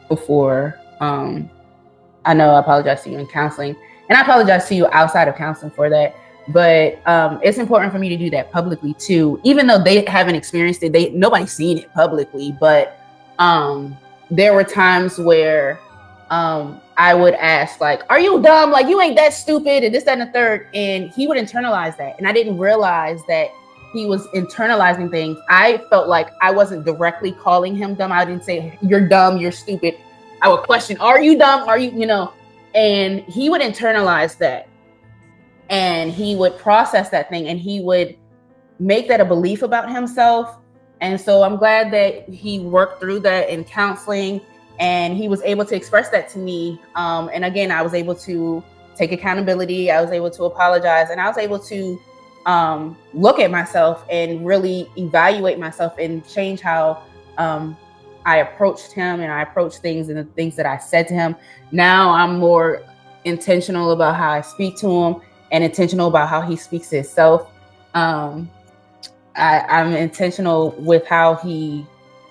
before. I know I apologized to you in counseling, and I apologize to you outside of counseling for that. But it's important for me to do that publicly too, even though they haven't experienced it. Nobody's seen it publicly, but there were times where I would ask, like, are you dumb? Like, you ain't that stupid, and this, that, and the third. And he would internalize that. And I didn't realize that he was internalizing things. I felt like I wasn't directly calling him dumb. I didn't say, you're dumb, you're stupid. I would question, are you dumb? Are you, and he would internalize that. And he would process that thing, and he would make that a belief about himself. And so I'm glad that he worked through that in counseling, and he was able to express that to me. And again, I was able to take accountability. I was able to apologize, and I was able to look at myself and really evaluate myself and change how I approached him and I approached things and the things that I said to him. Now I'm more intentional about how I speak to him and intentional about how he speaks to himself. I'm intentional with how he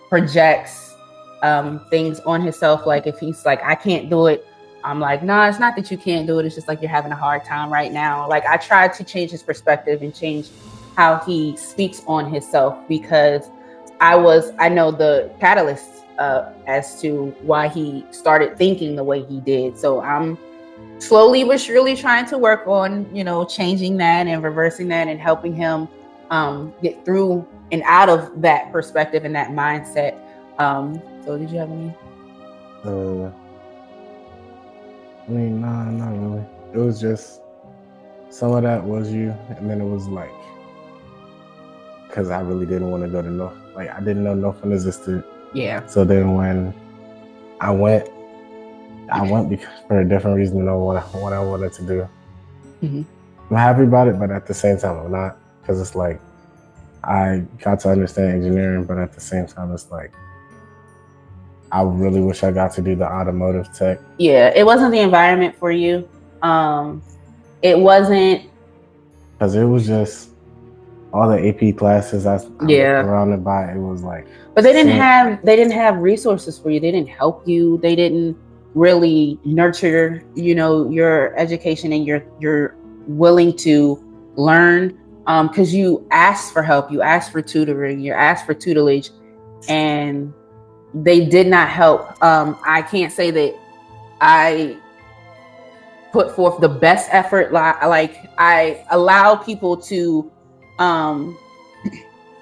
projects things on himself. Like if he's like, I can't do it, I'm like, no, it's not that you can't do it. It's just like you're having a hard time right now. Like I tried to change his perspective and change how he speaks on himself, because I know the catalyst as to why he started thinking the way he did. So I'm slowly but surely trying to work on, changing that and reversing that and helping him get through and out of that perspective and that mindset. So did you have any? Nah, not really. It was just some of that was you, and then it was like, because I really didn't want to go to North. Like I didn't know Northern existed. Yeah. So then when I went because for a different reason than what I wanted to do. Mm-hmm. I'm happy about it, but at the same time I'm not, because it's like I got to understand engineering, but at the same time, it's like, I really wish I got to do the automotive tech. Yeah, it wasn't the environment for you. It wasn't. Because it was just all the AP classes I was surrounded by. It was like, but they didn't have resources for you. They didn't help you. They didn't really nurture, your education, and you're willing to learn. Because you asked for help, you asked for tutoring, you asked for tutelage, and they did not help. I can't say that I put forth the best effort. Like I allow people to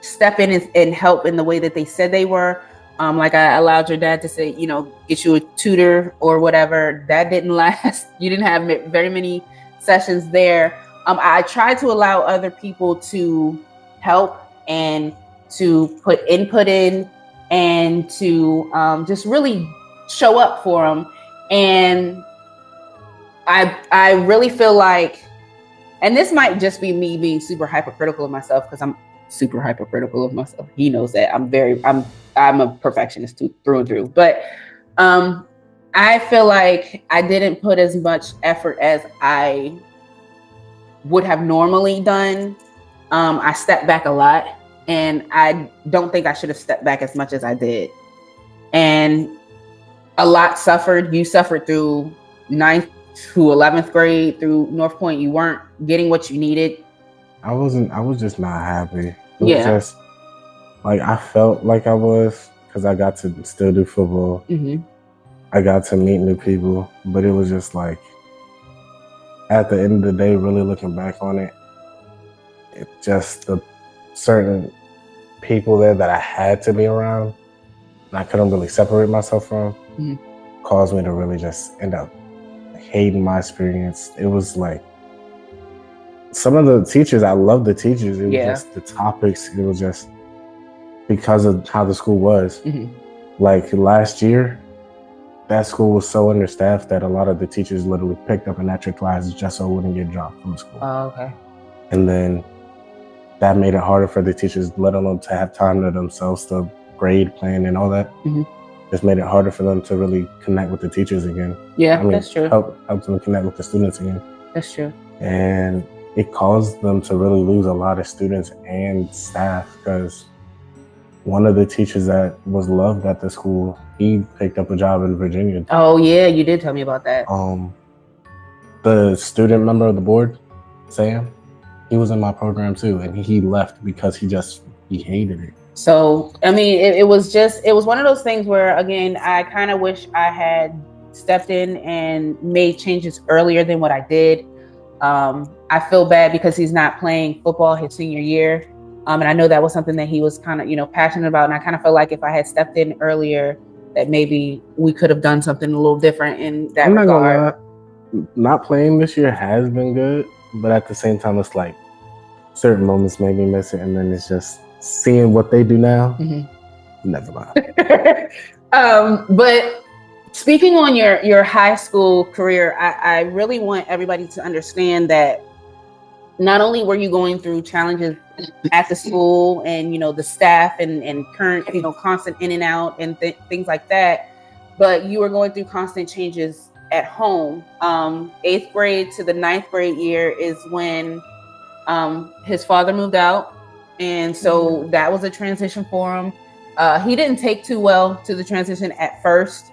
step in and help in the way that they said they were. Like I allowed your dad to say, get you a tutor or whatever. That didn't last. You didn't have very many sessions there. I tried to allow other people to help and to put input in and to just really show up for them. And I really feel like, and this might just be me being super hypercritical of myself, because I'm super hypercritical of myself. He knows that I'm a perfectionist through and through. But I feel like I didn't put as much effort as I would have normally done. I stepped back a lot, and I don't think I should have stepped back as much as I did. And a lot suffered. You suffered through 9th to 11th grade, through North Point. You weren't getting what you needed. I was just not happy. It was just like, I felt like I was, because I got to still do football. I got to meet new people, but it was just like, at the end of the day, really looking back on it, just the certain people there that I had to be around, and I couldn't really separate myself from, caused me to really just end up hating my experience. It was like, some of the teachers, I loved the teachers. It was just the topics. It was just because of how the school was. Like last year, that school was so understaffed that a lot of the teachers literally picked up an extra class just so it wouldn't get dropped from school. Oh, okay. And then that made it harder for the teachers, let alone to have time to themselves to grade, plan, and all that. Just made it harder for them to really connect with the teachers again. Yeah, that's true. Help them connect with the students again. That's true. And it caused them to really lose a lot of students and staff, because one of the teachers that was loved at the school, he picked up a job in Virginia. Oh yeah, you did tell me about that. The student member of the board, Sam, he was in my program too, and he left because he hated it. So, I mean, it was one of those things where, again, I kind of wish I had stepped in and made changes earlier than what I did. I feel bad because he's not playing football his senior year. And I know that was something that he was kind of, passionate about. And I kind of feel like if I had stepped in earlier, that maybe we could have done something a little different in that regard. Not gonna lie, not playing this year has been good, but at the same time, it's like certain moments made me miss it, and then it's just seeing what they do now. Never mind. But speaking on your high school career, I really want everybody to understand that not only were you going through challenges at the school and, the staff and current, constant in and out and things like that, but you were going through constant changes at home. 8th grade to the 9th grade year is when his father moved out. And so that was a transition for him. He didn't take too well to the transition at first.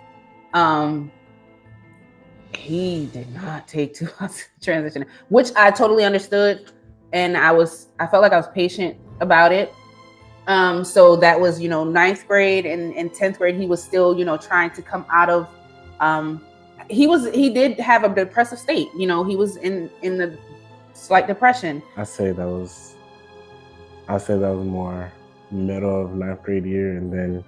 He did not take too well to the transition, which I totally understood. And I felt like I was patient about it. So that was, 9th grade and 10th grade, he was still, trying to come out of, he did have a depressive state. He was in the slight depression. I say that was more middle of 9th grade year, and then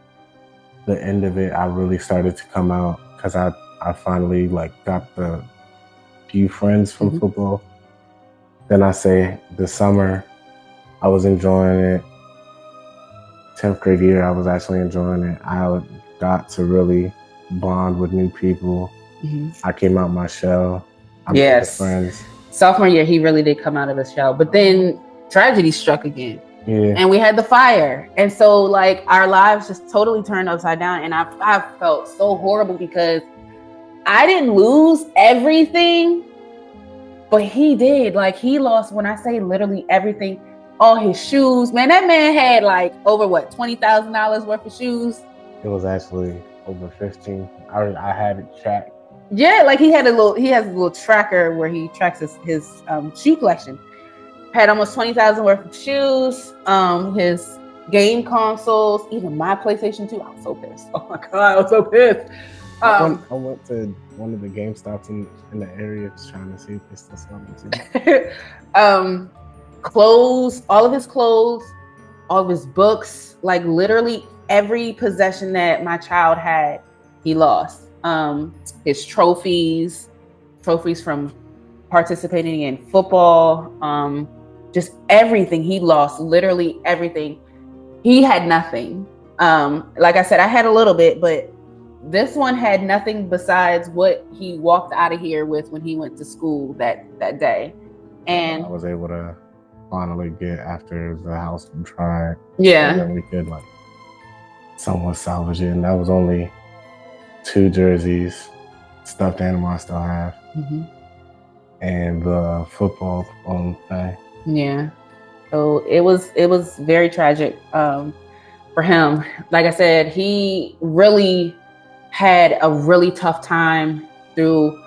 the end of it, I really started to come out because I finally got the few friends from football. Then I say the summer, I was enjoying it. 10th grade year, I was actually enjoying it. I got to really bond with new people. I came out my shell. I made friends. Sophomore year, he really did come out of his shell. But then tragedy struck again. Yeah. And we had the fire. And so like our lives just totally turned upside down. And I felt so horrible because I didn't lose everything, but he did. Like he lost, when I say literally everything, all his shoes. Man, that man had like over what, $20,000 worth of shoes? It was actually over 15. I had it tracked. Yeah, like he has a little tracker where he tracks his shoe collection. Had almost 20,000 worth of shoes, his game consoles, even my PlayStation 2. I was so pissed. Oh my God, I was so pissed. I went to one of the GameStops in the area just trying to see if it's still something. Clothes, all of his clothes, all of his books, like literally every possession that my child had, he lost. His trophies from participating in football, just everything he lost, literally everything. He had nothing. Like I said, I had a little bit, but this one had nothing besides what he walked out of here with when he went to school that day. And I was able to finally get after the house was tried. Yeah. And then we could like somewhat salvage it. And that was only 2 jerseys, stuffed animal I still have, and the football thing. Yeah. So it was very tragic for him. Like I said, he really had a really tough time through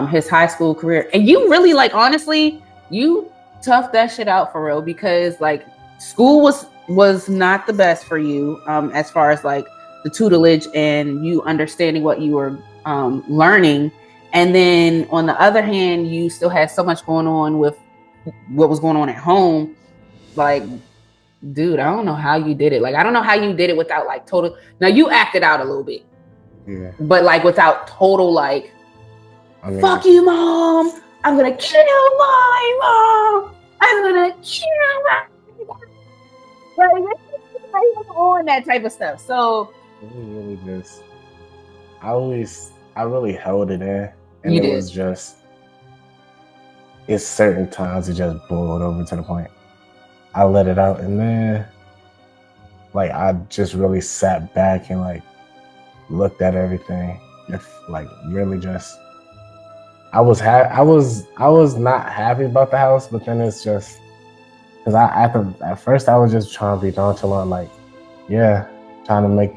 his high school career. And you really, like, honestly, you toughed that shit out for real, because like school was not the best for you as far as like the tutelage and you understanding what you were learning. And then on the other hand, you still had so much going on with what was going on at home. Like, dude, I don't know how you did it. Like, I don't know how you did it without like total. Now you acted out a little bit, yeah, but like without total like, fuck you, mom. I'm gonna kill my mom. I'm gonna kill my mom. Like, on that type of stuff. So it was really just, I really held it in, and you it did. was just, it's certain times it just boiled over to the point I let it out, and then like I just really sat back and like looked at everything. If like really just, I was not happy about the house, but then it's just because at first I was just trying to be nonchalant, like trying to make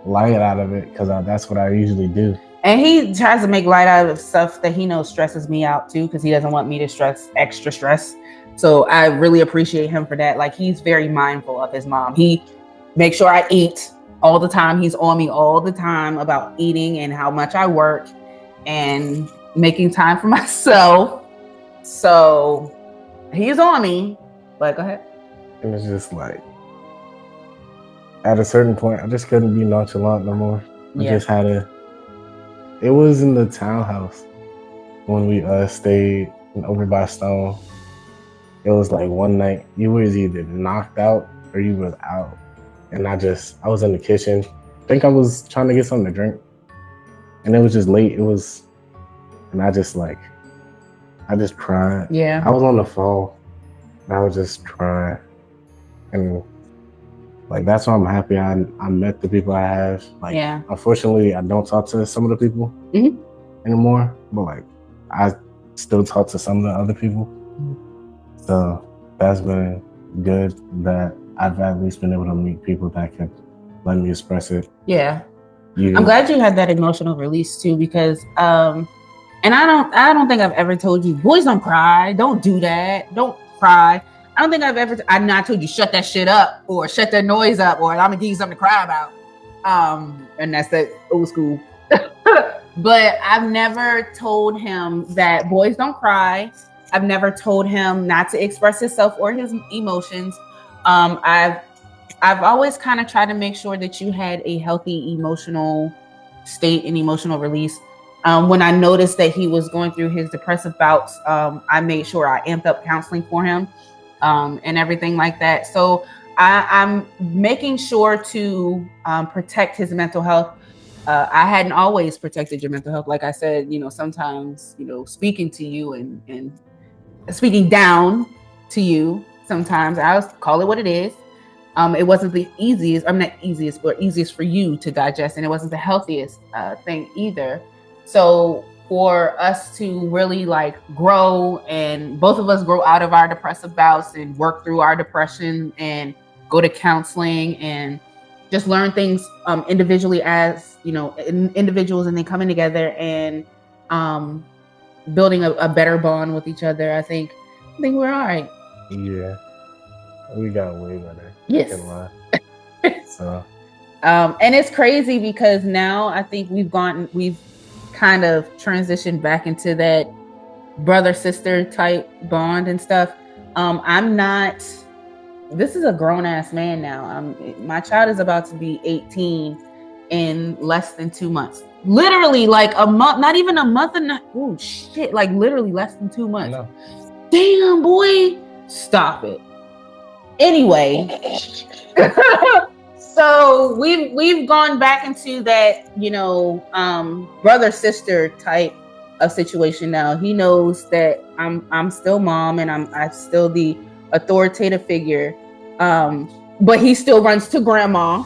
light out of it because that's what I usually do. And he tries to make light out of stuff that he knows stresses me out too, because he doesn't want me to extra stress. So I really appreciate him for that. Like, he's very mindful of his mom. He makes sure I eat all the time. He's on me all the time about eating and how much I work and making time for myself. So he's on me. But go ahead. And it's just like, at a certain point, I just couldn't be nonchalant no more. I just had to. It was in the townhouse when we stayed over by Stone. It was like one night you was either knocked out or you was out, and I was in the kitchen. I think I was trying to get something to drink, and it was just late. And I just cried. Yeah. I was on the phone, and I was just crying, and like that's why I'm happy I met the people I have. Like, unfortunately, I don't talk to some of the people anymore, but like I still talk to some of the other people. So that's been good that I've at least been able to meet people that can let me express it. Yeah. I'm glad you had that emotional release too, because and I don't think I've ever told you, boys don't cry, don't do that, don't cry. I don't think I've not told you shut that shit up or shut that noise up or I'm gonna give you something to cry about. And that's that old school. But I've never told him that boys don't cry. I've never told him not to express himself or his emotions. I've always kind of tried to make sure that you had a healthy emotional state and emotional release. When I noticed that he was going through his depressive bouts, I made sure I amped up counseling for him. And everything like that. So I'm making sure to protect his mental health. I hadn't always protected your mental health. Like I said, sometimes, speaking to you and speaking down to you sometimes. I'll call it what it is. It wasn't the easiest, I'm not easiest, but easiest for you to digest. And it wasn't the healthiest thing either. So for us to really like grow, and both of us grow out of our depressive bouts and work through our depression and go to counseling and just learn things individually as, you know, individuals, and then coming together and building a better bond with each other. I think we're all right. Yeah, we got way better. Yes. So and it's crazy because now I think we've kind of transitioned back into that brother sister type bond and stuff. I'm not, this is a grown ass man now. My child is about to be 18 in less than 2 months. Literally like a month, not even a month and oh shit, like literally less than 2 months. Damn, boy, stop it. Anyway, so we've gone back into that, you know, brother sister type of situation now. He knows that I'm still mom and I'm still the authoritative figure, but he still runs to grandma.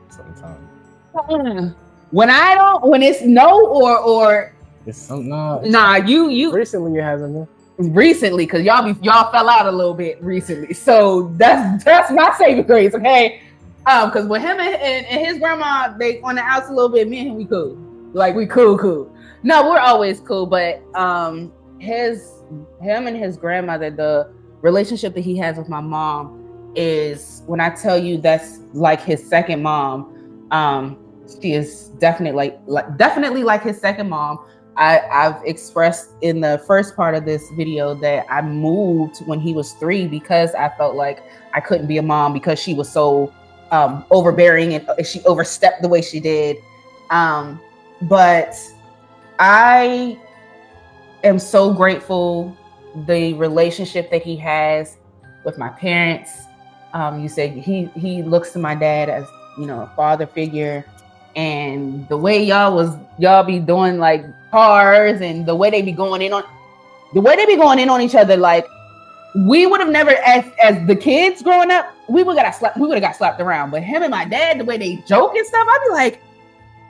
Sometimes. When it's no or it's no. Nah, you recently it hasn't been. Recently, because y'all fell out a little bit recently, so that's my saving grace, okay? Because with him and his grandma, they on the outs a little bit. Me and him, we cool, like we cool. No, we're always cool, but him and his grandmother, the relationship that he has with my mom is, when I tell you that's like his second mom. She is definitely like his second mom. I've expressed in the first part of this video that I moved when he was 3 because I felt like I couldn't be a mom because she was so overbearing and she overstepped the way she did. But I am so grateful the relationship that he has with my parents. You said he looks to my dad as, you know, a father figure. And the way y'all be doing like cars and the way they be going in on each other, like we would have never, as the kids growing up, we would have got slapped around. But him and my dad, the way they joke and stuff, I'd be like,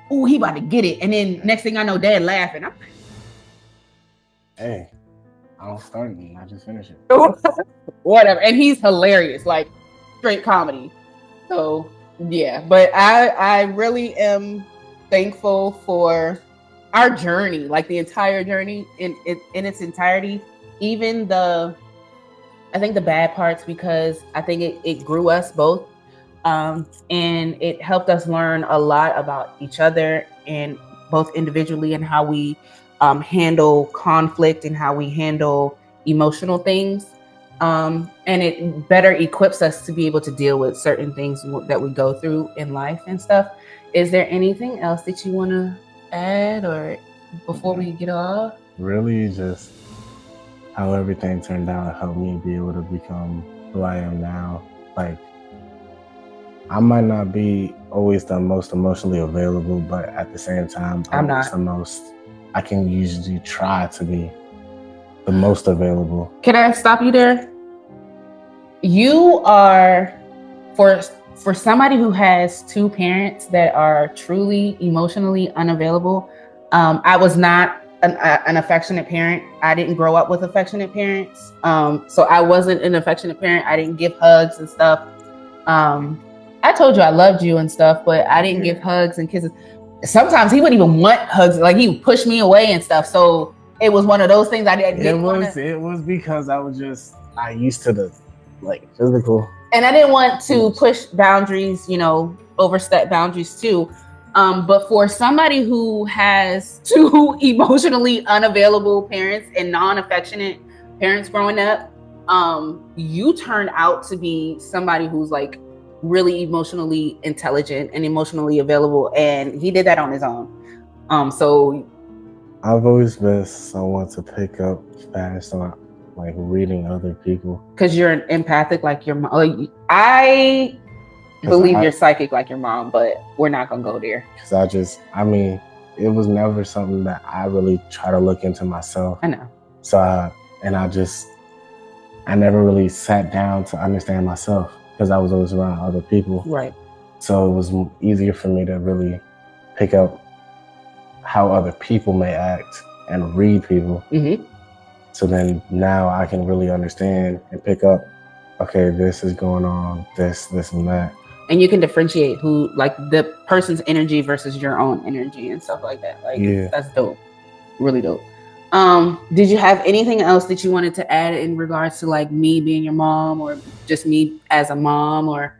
"Ooh, he about to get it." And then next thing I know, dad laughing. I'm like, "Hey, I don't start it. I just finish it." Whatever. And he's hilarious, like straight comedy. So yeah, but I really am thankful for our journey, like the entire journey in its entirety, even I think the bad parts, because I think it grew us both, and it helped us learn a lot about each other, and both individually, and how we handle conflict and how we handle emotional things. And it better equips us to be able to deal with certain things that we go through in life and stuff. Is there anything else that you want to add, or before we get off? Really, just how everything turned out helped me be able to become who I am now. Like, I might not be always the most emotionally available, but at the same time, I'm not the most. I can usually try to be the most available. Can I stop you there? You are, for somebody who has 2 parents that are truly emotionally unavailable. I was not an affectionate parent. I didn't grow up with affectionate parents. So I wasn't an affectionate parent. I didn't give hugs and stuff. I told you I loved you and stuff, but I didn't give hugs and kisses. Sometimes he wouldn't even want hugs. Like he would push me away and stuff. So it was one of those things I didn't. It was because I used to the physical. And I didn't want to push boundaries, you know, overstep boundaries too. But for somebody who has 2 emotionally unavailable parents and non-affectionate parents growing up, you turned out to be somebody who's like really emotionally intelligent and emotionally available. And he did that on his own. So I've always been someone to pick up fast on like reading other people. Because you're an empathic like your mom. I believe you're psychic like your mom, but we're not gonna go there. Because it was never something that I really try to look into myself. I know. So and I never really sat down to understand myself because I was always around other people. Right. So it was easier for me to really pick up how other people may act and read people. Mm-hmm. So then now I can really understand and pick up, okay, this is going on, this and that. And you can differentiate who, like, the person's energy versus your own energy and stuff like that. Like, yeah, that's dope. Really dope. Did you have anything else that you wanted to add in regards to like me being your mom, or just me as a mom, or?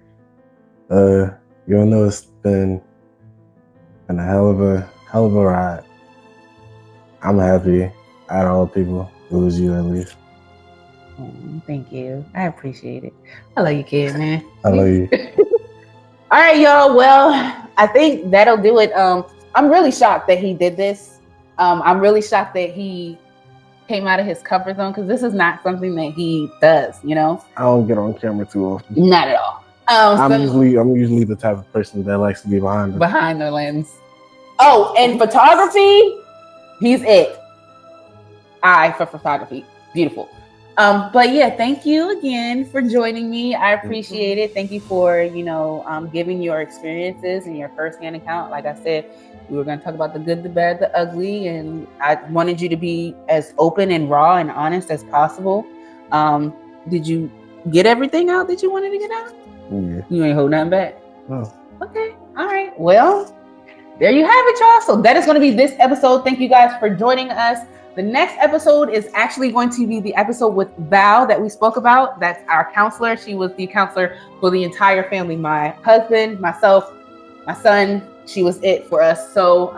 You know, it's been a hell of a ride. I'm happy out of all people. It was you at least. Oh, thank you. I appreciate it. I love you, kid, man. I love you. All right, y'all. Well, I think that'll do it. I'm really shocked that he did this. I'm really shocked that he came out of his comfort zone, because this is not something that he does, you know? I don't get on camera too often. Not at all. I'm usually the type of person that likes to be behind the lens. Oh, and photography, he's it. I for photography. Beautiful. But yeah, thank you again for joining me. I appreciate it. Thank you for, giving your experiences and your firsthand account. Like I said, we were going to talk about the good, the bad, the ugly, and I wanted you to be as open and raw and honest as possible. Did you get everything out that you wanted to get out? Yeah. You ain't hold nothing back? No. Okay. All right. Well, there you have it, y'all. So that is going to be this episode. Thank you guys for joining us. The next episode is actually going to be the episode with Val that we spoke about. That's our counselor. She was the counselor for the entire family. My husband, myself, my son, she was it for us. So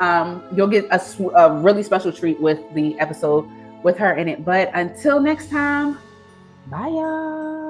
you'll get a really special treat with the episode with her in it. But until next time, bye, y'all.